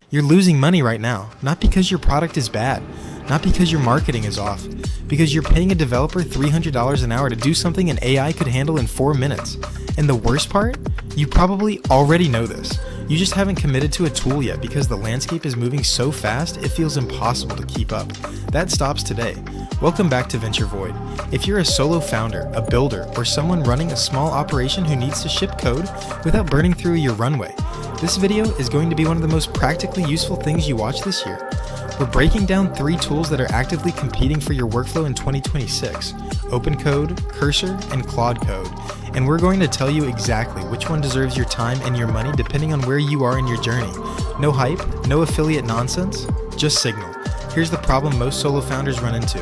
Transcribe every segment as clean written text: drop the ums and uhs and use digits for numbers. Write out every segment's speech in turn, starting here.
You're losing money right now, not because your product is bad, not because your marketing is off, because you're paying a developer $300 an hour to do something an AI could handle in 4 minutes. And the worst part? You probably already know this. You just haven't committed to a tool yet because the landscape is moving so fast it feels impossible to keep up. That stops today. Welcome back to Venture Void. If you're a solo founder, a builder, or someone running a small operation who needs to ship code without burning through your runway, this video is going to be one of the most practically useful things you watch this year. We're breaking down 3 tools that are actively competing for your workflow in 2026, OpenCode, Cursor, and Claude Code. And we're going to tell you exactly which one deserves your time and your money depending on where you are in your journey. No hype, no affiliate nonsense, just signal. Here's the problem most solo founders run into.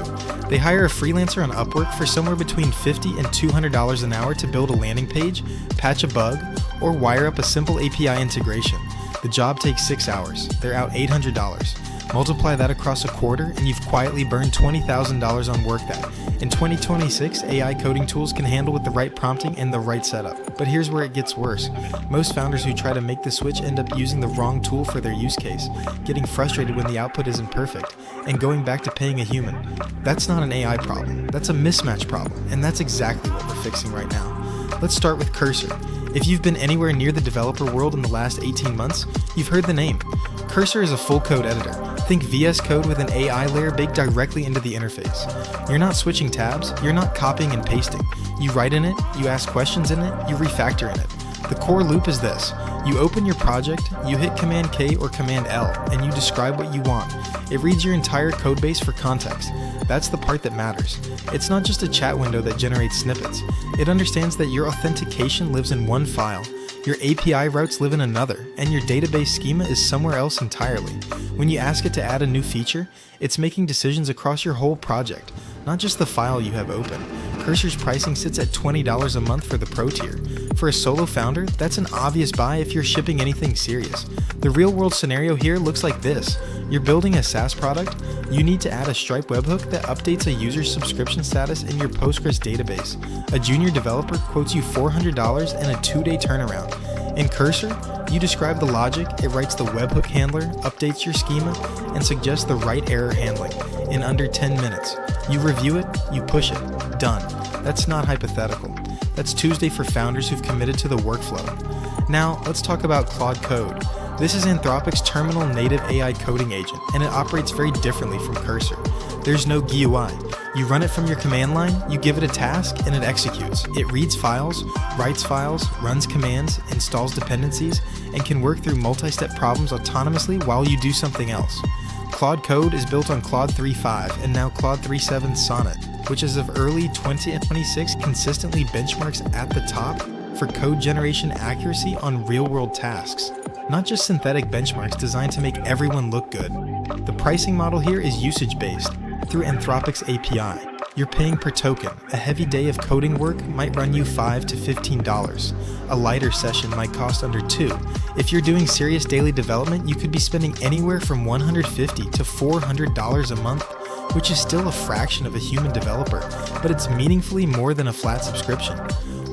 They hire a freelancer on Upwork for somewhere between $50 and $200 an hour to build a landing page, patch a bug, or wire up a simple API integration. The job takes 6 hours. They're out $800. Multiply that across a quarter and you've quietly burned $20,000 on work that, in 2026, AI coding tools can handle with the right prompting and the right setup. But here's where it gets worse. Most founders who try to make the switch end up using the wrong tool for their use case, getting frustrated when the output isn't perfect, and going back to paying a human. That's not an AI problem, that's a mismatch problem, and that's exactly what we're fixing right now. Let's start with Cursor. If you've been anywhere near the developer world in the last 18 months, you've heard the name. Cursor is a full code editor. Think VS Code with an AI layer baked directly into the interface. You're not switching tabs, you're not copying and pasting. You write in it, you ask questions in it, you refactor in it. The core loop is this. You open your project, you hit Command K or Command L, and you describe what you want. It reads your entire codebase for context. That's the part that matters. It's not just a chat window that generates snippets. It understands that your authentication lives in one file, your API routes live in another, and your database schema is somewhere else entirely. When you ask it to add a new feature, it's making decisions across your whole project, not just the file you have open. Cursor's pricing sits at $20 a month for the Pro tier. For a solo founder, that's an obvious buy if you're shipping anything serious. The real-world scenario here looks like this. You're building a SaaS product, you need to add a Stripe webhook that updates a user's subscription status in your Postgres database. A junior developer quotes you $400 and a 2-day turnaround. In Cursor, you describe the logic, it writes the webhook handler, updates your schema, and suggests the right error handling in under 10 minutes. You review it, you push it, done. That's not hypothetical. That's Tuesday for founders who've committed to the workflow. Now, let's talk about Claude Code. This is Anthropic's terminal native AI coding agent, and it operates very differently from Cursor. There's no GUI. You run it from your command line, you give it a task, and it executes. It reads files, writes files, runs commands, installs dependencies, and can work through multi-step problems autonomously while you do something else. Claude Code is built on Claude 3.5 and now Claude 3.7 Sonnet, which as of early 2026 consistently benchmarks at the top for code generation accuracy on real-world tasks. Not just synthetic benchmarks designed to make everyone look good. The pricing model here is usage-based through Anthropic's API. You're paying per token. A heavy day of coding work might run you $5 to $15. A lighter session might cost under $2. If you're doing serious daily development, you could be spending anywhere from $150 to $400 a month, which is still a fraction of a human developer, but it's meaningfully more than a flat subscription.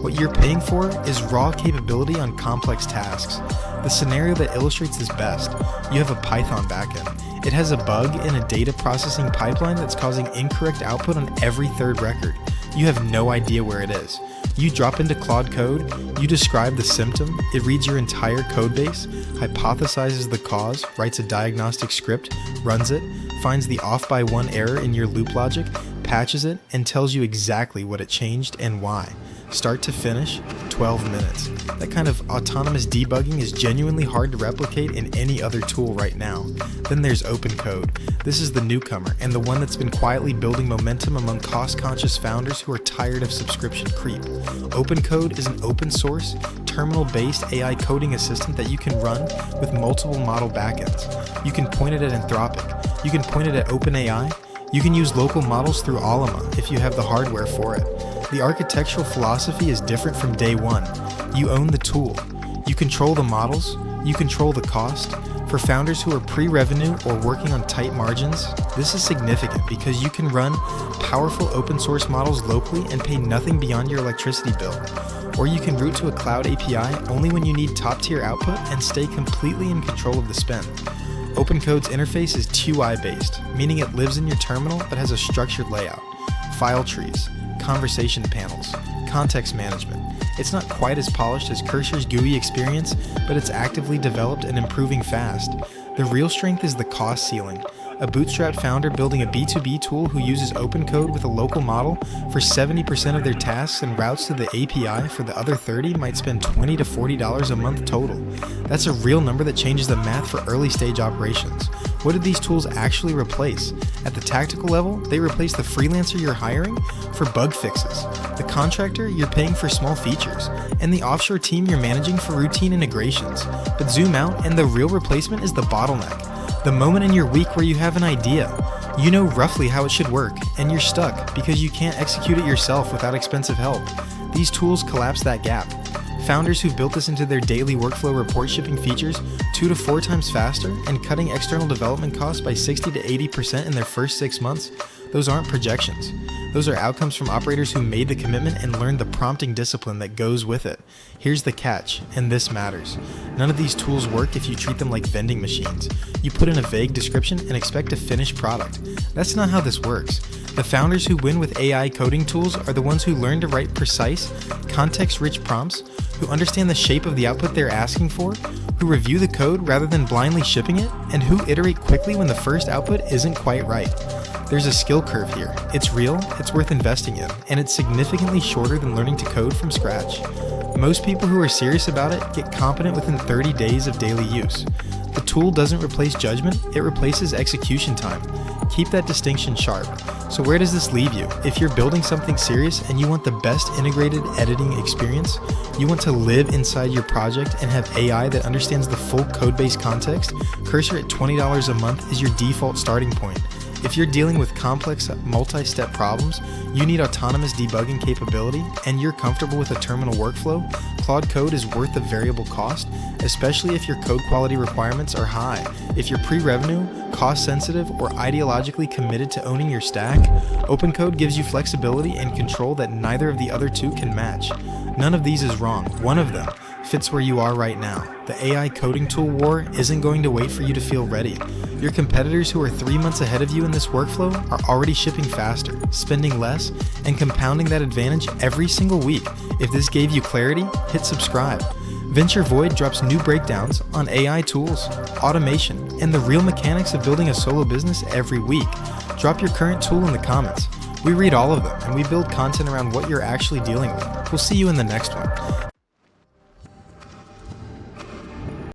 What you're paying for is raw capability on complex tasks. The scenario that illustrates this best, you have a Python backend. It has a bug in a data processing pipeline that's causing incorrect output on every third record. You have no idea where it is. You drop into Claude Code, you describe the symptom, it reads your entire codebase, hypothesizes the cause, writes a diagnostic script, runs it, finds the off by 1 error in your loop logic, patches it, and tells you exactly what it changed and why. Start to finish, 12 minutes. That kind of autonomous debugging is genuinely hard to replicate in any other tool right now. Then there's OpenCode. This is the newcomer and the one that's been quietly building momentum among cost-conscious founders who are tired of subscription creep. OpenCode is an open source, terminal-based AI coding assistant that you can run with multiple model backends. You can point it at Anthropic. You can point it at OpenAI. You can use local models through Allama if you have the hardware for it. The architectural philosophy is different from day one. You own the tool. You control the models. You control the cost. For founders who are pre-revenue or working on tight margins, this is significant because you can run powerful open source models locally and pay nothing beyond your electricity bill. Or you can route to a cloud API only when you need top tier output and stay completely in control of the spend. OpenCode's interface is TUI-based, meaning it lives in your terminal but has a structured layout, file trees, conversation panels, context management. It's not quite as polished as Cursor's GUI experience, but it's actively developed and improving fast. The real strength is the cost ceiling. A bootstrapped founder building a B2B tool who uses OpenCode with a local model for 70% of their tasks and routes to the API for the other 30 might spend $20 to $40 a month total. That's a real number that changes the math for early stage operations. What do these tools actually replace? At the tactical level, they replace the freelancer you're hiring for bug fixes, the contractor you're paying for small features, and the offshore team you're managing for routine integrations. But zoom out, and the real replacement is the bottleneck. The moment in your week where you have an idea, you know roughly how it should work, and you're stuck because you can't execute it yourself without expensive help. These tools collapse that gap. Founders who've built this into their daily workflow report shipping features 2 to 4 times faster and cutting external development costs by 60 to 80% in their first 6 months, those aren't projections. Those are outcomes from operators who made the commitment and learned the prompting discipline that goes with it. Here's the catch, and this matters. None of these tools work if you treat them like vending machines. You put in a vague description and expect a finished product. That's not how this works. The founders who win with AI coding tools are the ones who learn to write precise, context-rich prompts, who understand the shape of the output they're asking for, who review the code rather than blindly shipping it, and who iterate quickly when the first output isn't quite right. There's a skill curve here. It's real, it's worth investing in, and it's significantly shorter than learning to code from scratch. Most people who are serious about it get competent within 30 days of daily use. The tool doesn't replace judgment, it replaces execution time. Keep that distinction sharp. So where does this leave you? If you're building something serious and you want the best integrated editing experience, you want to live inside your project and have AI that understands the full code-based context, Cursor at $20 a month is your default starting point. If you're dealing with complex multi-step problems, you need autonomous debugging capability, and you're comfortable with a terminal workflow, Claude Code is worth the variable cost, especially if your code quality requirements are high. If you're pre-revenue, cost-sensitive, or ideologically committed to owning your stack, OpenCode gives you flexibility and control that neither of the other two can match. None of these is wrong. One of them fits where you are right now. The AI coding tool war isn't going to wait for you to feel ready. Your competitors who are 3 months ahead of you in this workflow are already shipping faster, spending less, and compounding that advantage every single week. If this gave you clarity, hit subscribe. Venture Void drops new breakdowns on AI tools, automation, and the real mechanics of building a solo business every week. Drop your current tool in the comments. We read all of them, and we build content around what you're actually dealing with. We'll see you in the next one.